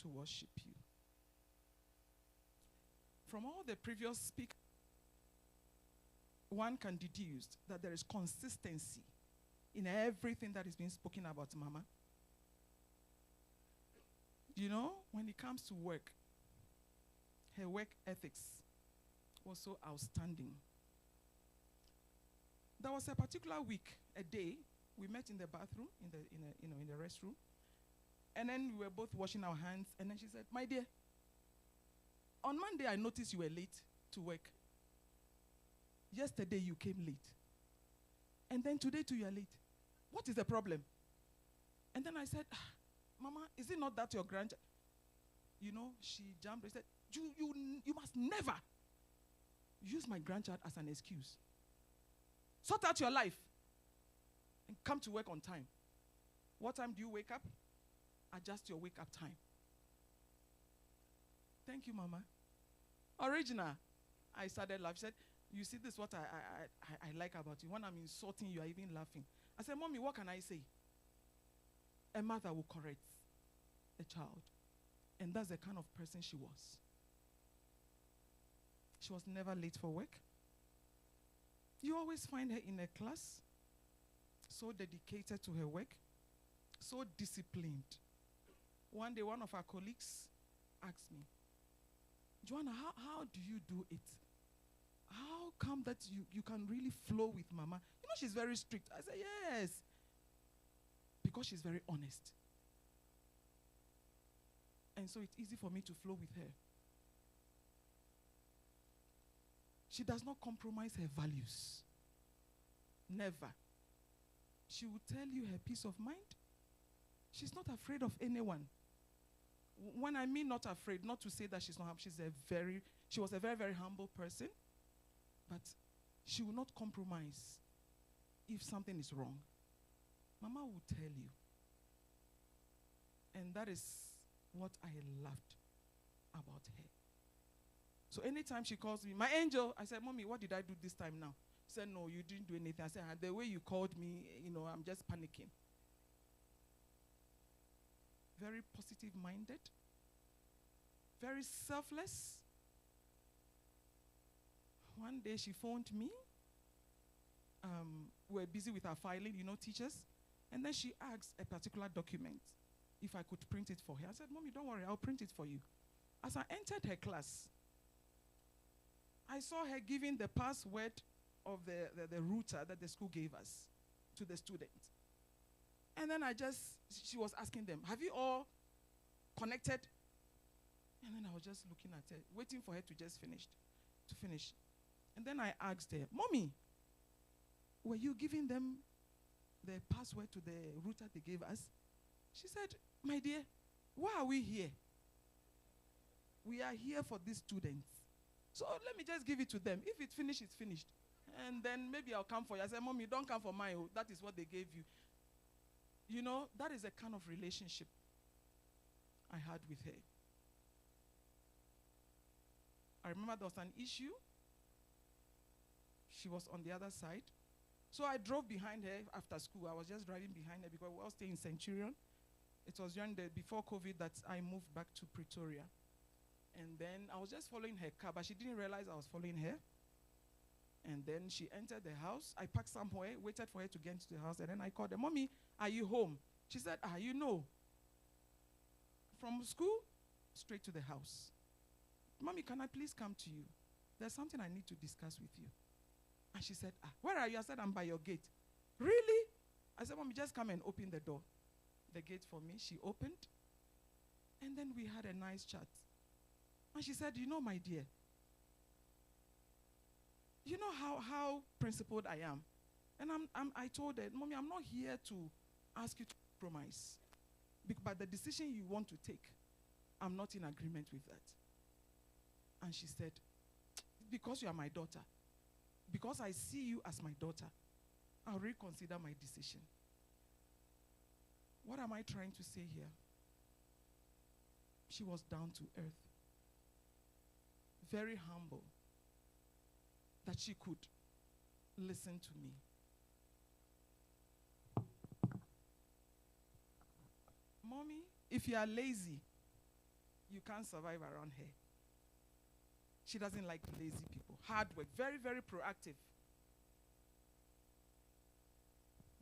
to worship you. From all the previous speakers, one can deduce that there is consistency in everything that is being spoken about Mama. You know, when it comes to work, her work ethics was so outstanding. There was a particular week, a day, we met in the bathroom, in the restroom, and then we were both washing our hands, and then she said, "My dear, on Monday I noticed you were late to work. Yesterday you came late. And then today too you are late. What is the problem?" And then I said, "Mama, is it not that your grandchild?" You know, she jumped and said, you must never use my grandchild as an excuse. Sort out your life and come to work on time. What time do you wake up? Adjust your wake up time. Thank you, Mama. Original. I started laughing. She said, "You see, this is what I like about you. When I'm insulting you, are even laughing." I said, "Mommy, what can I say?" A mother will correct a child. And that's the kind of person she was. She was never late for work. You always find her in a class, so dedicated to her work, so disciplined. One day, one of our colleagues asked me, "Joanna, how do you do it? How come that you can really flow with Mama? You know, she's very strict." I said, "Yes, because she's very honest. And so it's easy for me to flow with her. She does not compromise her values. Never. She will tell you her peace of mind. She's not afraid of anyone. When I mean not afraid, not to say that she's not humble, she was a very, very humble person, but she will not compromise if something is wrong. Mama will tell you. And that is what I loved about her. So anytime she calls me, "My angel," I said, "Mommy, what did I do this time now?" She said, "No, you didn't do anything." I said, "The way you called me, I'm just panicking." Very positive-minded, very selfless. One day she phoned me. We were busy with our filing, teachers. And then she asked a particular document if I could print it for her. I said, "Mommy, don't worry, I'll print it for you." As I entered her class, I saw her giving the password of the router that the school gave us to the students. And then she was asking them, "Have you all connected?" And then I was just looking at her, waiting for her to just finish. And then I asked her, "Mommy, were you giving them the password to the router they gave us?" She said, "My dear, why are we here? We are here for these students. So let me just give it to them. If it's finished, it's finished. And then maybe I'll come for you." I said, "Mommy, don't come for mine. That is what they gave you." That is the kind of relationship I had with her. I remember there was an issue. She was on the other side. So I drove behind her after school. I was just driving behind her because we were all staying in Centurion. It was before COVID that I moved back to Pretoria. And then I was just following her car, but she didn't realize I was following her. And then she entered the house. I parked somewhere, waited for her to get into the house, and then I called her, "Mommy, are you home?" She said, from school, straight to the house. "Mommy, can I please come to you? There's something I need to discuss with you." And she said, "Where are you?" I said, "I'm by your gate." "Really?" I said, "Mommy, just come and open the door." The gate for me, she opened. And then we had a nice chat. And she said, "My dear, you know how principled I am." And I told her, "Mommy, I'm not here to ask you to compromise. But the decision you want to take, I'm not in agreement with that." And she said, "Because you are my daughter, because I see you as my daughter, I'll reconsider my decision." What am I trying to say here? She was down to earth. Very humble. That she could listen to me. "Mommy, if you are lazy, You can't survive around her. She doesn't like lazy people. Hard work, very, very proactive.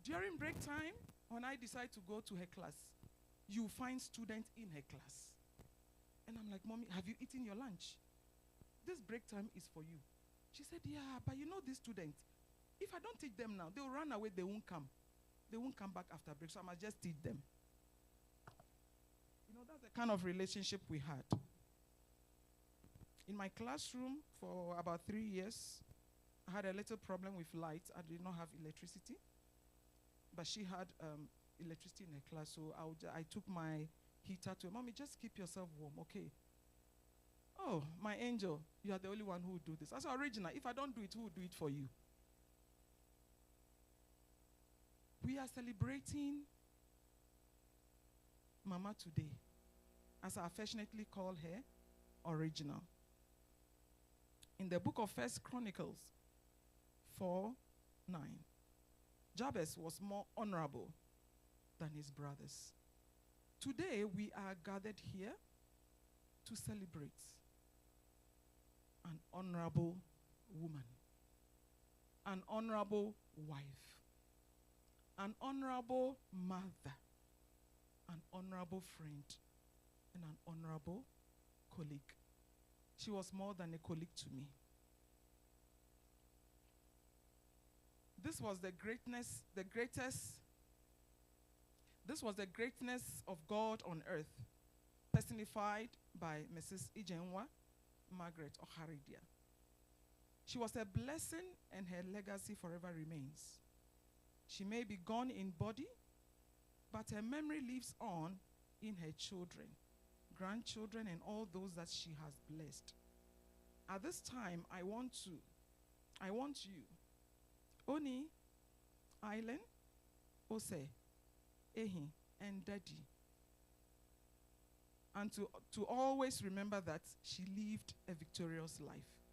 During break time, when I decide to go to her class, you find students in her class. And I'm like, Mommy, have you eaten your lunch? This break time is for you. She said, yeah, but you know these students, if I don't teach them now, they'll run away, they won't come. They won't come back after break, so I must just teach them. You know, that's the kind of relationship we had. In my classroom for about 3 years, I had a little problem with light. I did not have electricity. But she had electricity in her class, so I took my heater to her. Mommy, just keep yourself warm, okay? Oh, my angel, you are the only one who will do this. I said, Original, if I don't do it, who will do it for you? We are celebrating Mama today, as I affectionately call her, Original. In the book of 1 Chronicles 4:9, Jabez was more honorable than his brothers. Today, we are gathered here to celebrate an honorable woman, an honorable wife, an honorable mother, an honorable friend, and an honorable colleague. She was more than a colleague to me. This was the greatness of God on earth, personified by Mrs. Ijenwa Margaret Oharidia. She was a blessing, and her legacy forever remains. She may be gone in body, but her memory lives on in her children, grandchildren, and all those that she has blessed. At this time, I want you, Oni, Island, Ose, Ehi, and Daddy, and to always remember that she lived a victorious life.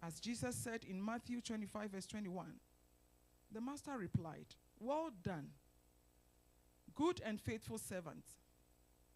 As Jesus said in Matthew 25, verse 21, the master replied, "Well done, good and faithful servant.